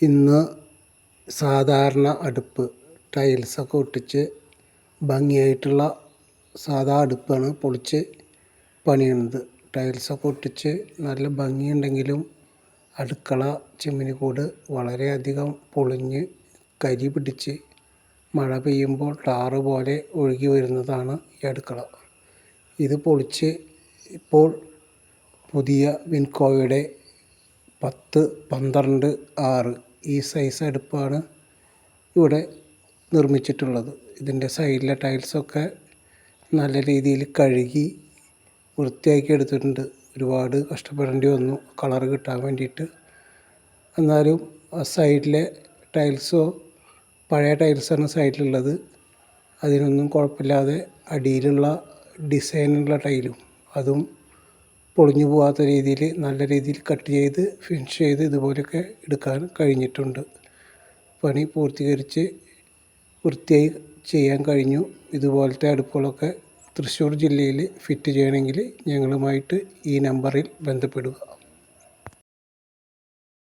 ഇന്ന് സാധാരണ അടുപ്പ് ടൈൽസൊക്കെ ഒട്ടിച്ച് ഭംഗിയായിട്ടുള്ള സാധാ അടുപ്പാണ് പൊളിച്ച് പണിയുന്നത്. ടൈൽസൊക്കെ ഒട്ടിച്ച് നല്ല ഭംഗിയുണ്ടെങ്കിലും അടുക്കള ചിമ്മിനിക്കൂട് വളരെയധികം പൊളിഞ്ഞ് കരി പിടിച്ച് മഴ പെയ്യുമ്പോൾ ടാറ് പോലെ ഒഴുകി വരുന്നതാണ് ഈ അടുക്കള. ഇത് പൊളിച്ച് ഇപ്പോൾ പുതിയ വിൻകോയുടെ 10-12-6 ഈ സൈസ് അടുപ്പാണ് ഇവിടെ നിർമ്മിച്ചിട്ടുള്ളത്. ഇതിൻ്റെ സൈഡിലെ ടൈൽസൊക്കെ നല്ല രീതിയിൽ കഴുകി വൃത്തിയാക്കി എടുത്തിട്ടുണ്ട്. ഒരുപാട് കഷ്ടപ്പെടേണ്ടി വന്നു കളർ കിട്ടാൻ വേണ്ടിയിട്ട്. എന്നാലും ആ സൈഡിലെ ടൈൽസോ പഴയ ടൈൽസാണ് സൈഡിലുള്ളത്. അതിനൊന്നും കുഴപ്പമില്ലാതെ അടിയിലുള്ള ഡിസൈനുള്ള ടൈലും അതും പൊളിഞ്ഞു പോകാത്ത രീതിയിൽ നല്ല രീതിയിൽ കട്ട് ചെയ്ത് ഫിനിഷ് ചെയ്ത് ഇതുപോലെയൊക്കെ എടുക്കാൻ കഴിഞ്ഞിട്ടുണ്ട്. പണി പൂർത്തീകരിച്ച് വൃത്തിയായി ചെയ്യാൻ കഴിഞ്ഞു. ഇതുപോലത്തെ അടുപ്പുകളൊക്കെ തൃശ്ശൂർ ജില്ലയിൽ ഫിറ്റ് ചെയ്യണമെങ്കിൽ ഞങ്ങളുമായിട്ട് ഈ നമ്പറിൽ ബന്ധപ്പെടുക.